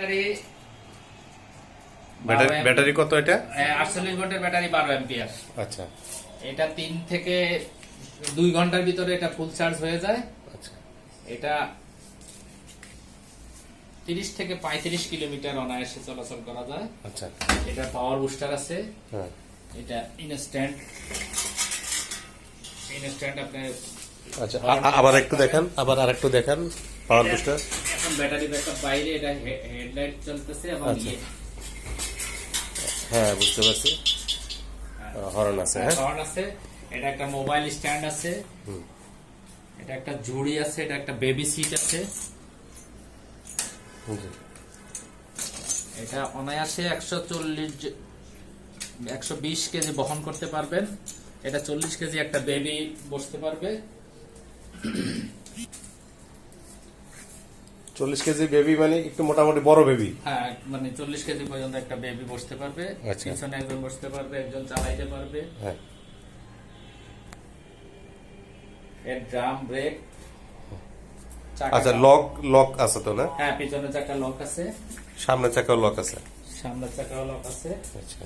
Battery battery কত এটা? 48 ভোল্টের ব্যাটারি 12 অ্যাম্পিয়ার। আচ্ছা, এটা 3 থেকে 2 ঘন্টার ভিতরে এটা ফুল চার্জ হয়ে যায়। আচ্ছা, এটা 30 থেকে 35 কিলোমিটার অনায়াসে চলাচল করা যায়। আচ্ছা, এটা পাওয়ার বুস্টার আছে। হ্যাঁ, এটা ইনস্ট্যান্ট আপনি আচ্ছা। আবার একটু দেখান, আবার আরেকটু দেখান পাওয়ার বুস্টার। এখন ব্যাটারি ব্যাকআপ বাইরে, এটা হেডলাইট চলতেছে এবং আচ্ছা। হ্যাঁ, বুঝতে পারছি। হর্ন আছে, হ্যাঁ, হর্ন আছে। এটা একটা মোবাইল স্ট্যান্ড আছে। হুম, এটা একটা ঝুড়ি আছে। এটা একটা বেবি সিট আছে। জি। এটা অনায়াসে 120 কেজি বহন করতে পারবেন। এটা 40 কেজি একটা বেবি বসতে পারবে। 40 কেজি বেবি মানে একটু মোটামুটি বড় বেবি। হ্যাঁ, মানে 40 কেজি পর্যন্ত একটা বেবি বসতে পারবে। আচ্ছা। পিছনে একজন বসতে পারবে, একজন চালাইতে পারবে। হ্যাঁ, এর ড্রাম ব্রেক। আচ্ছা। লক আছে তো না? হ্যাঁ, পিছনে চাকা লক আছে, সামনে চাকাও লক আছে। সামনের চাকাও লক আছে। আচ্ছা।